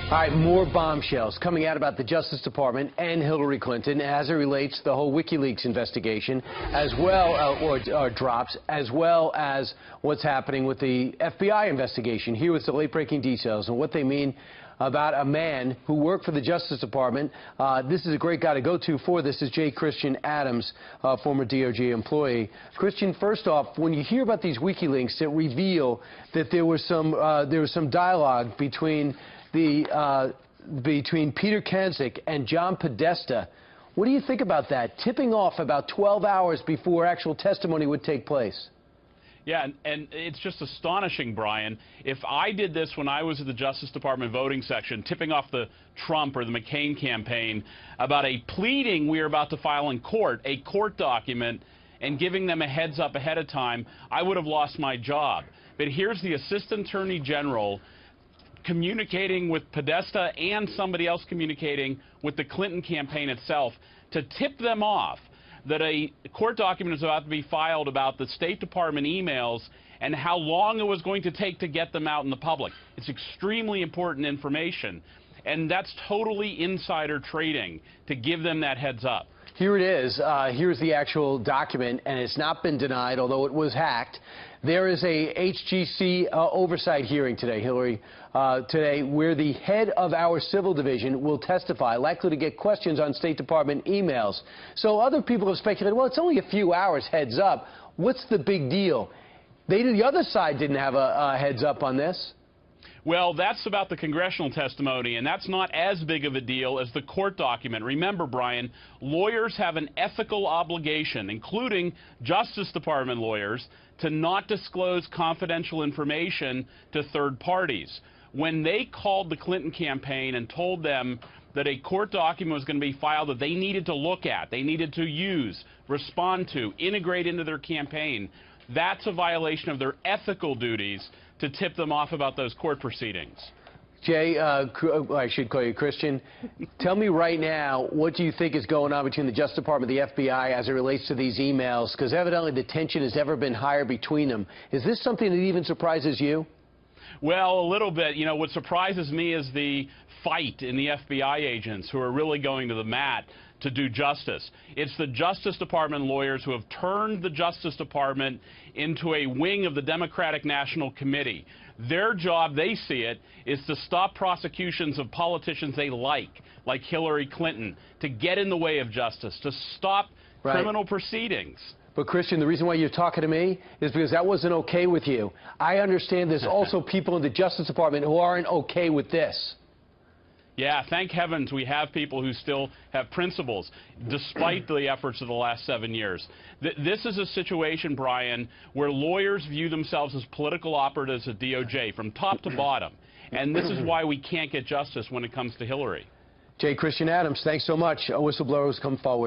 All right, more bombshells coming out about the Justice Department and Hillary Clinton as it relates to the whole WikiLeaks investigation, as well, or drops, as well as what's happening with the FBI investigation. Here with the late-breaking details and what they mean about a man who worked for the Justice Department. This is a great guy to go to for this is J. Christian Adams, former DOJ employee. Christian, first off, when you hear about these WikiLeaks that reveal that there was some dialogue between Peter Kanzik and John Podesta, what do you think about that? Tipping off about 12 hours before actual testimony would take place. Yeah, and it's just astonishing, Brian. If I did this when I was at the Justice Department voting section, tipping off the Trump or the McCain campaign about a pleading we are about to file in court, a court document, and giving them a heads up ahead of time, I would have lost my job. But here's the Assistant Attorney General communicating with Podesta and somebody else communicating with the Clinton campaign itself to tip them off that a court document is about to be filed about the State Department emails and how long it was going to take to get them out in the public. It's extremely important information, and that's totally insider trading to give them that heads up. Here it is. Here's the actual document, and it's not been denied, although it was hacked. There is a HGC oversight hearing today, Hillary, where the head of our civil division will testify, likely to get questions on State Department emails. So other people have speculated, well, it's only a few hours heads up. What's the big deal? The other side didn't have a heads up on this. Well, that's about the congressional testimony, and that's not as big of a deal as the court document. Remember, Brian, lawyers have an ethical obligation, including Justice Department lawyers, to not disclose confidential information to third parties. When they called the Clinton campaign and told them that a court document was going to be filed that they needed to look at, they needed to use, respond to, integrate into their campaign, that's a violation of their ethical duties to tip them off about those court proceedings. Jay, I should call you Christian. Tell me right now, what do you think is going on between the Justice Department and the FBI as it relates to these emails? Because evidently the tension has never been higher between them. Is this something that even surprises you? Well, a little bit. You know, what surprises me is the fight in the FBI agents who are really going to the mat to do justice. It's the Justice Department lawyers who have turned the Justice Department into a wing of the Democratic National Committee. Their job, they see it, is to stop prosecutions of politicians they like Hillary Clinton, to get in the way of justice, to stop criminal proceedings. But, Christian, the reason why you're talking to me is because that wasn't okay with you. I understand there's also people in the Justice Department who aren't okay with this. Yeah, thank heavens we have people who still have principles, despite the efforts of the last 7 years. This is a situation, Brian, where lawyers view themselves as political operatives at DOJ from top to bottom. And this is why we can't get justice when it comes to Hillary. J. Christian Adams, thanks so much. Whistleblowers come forward.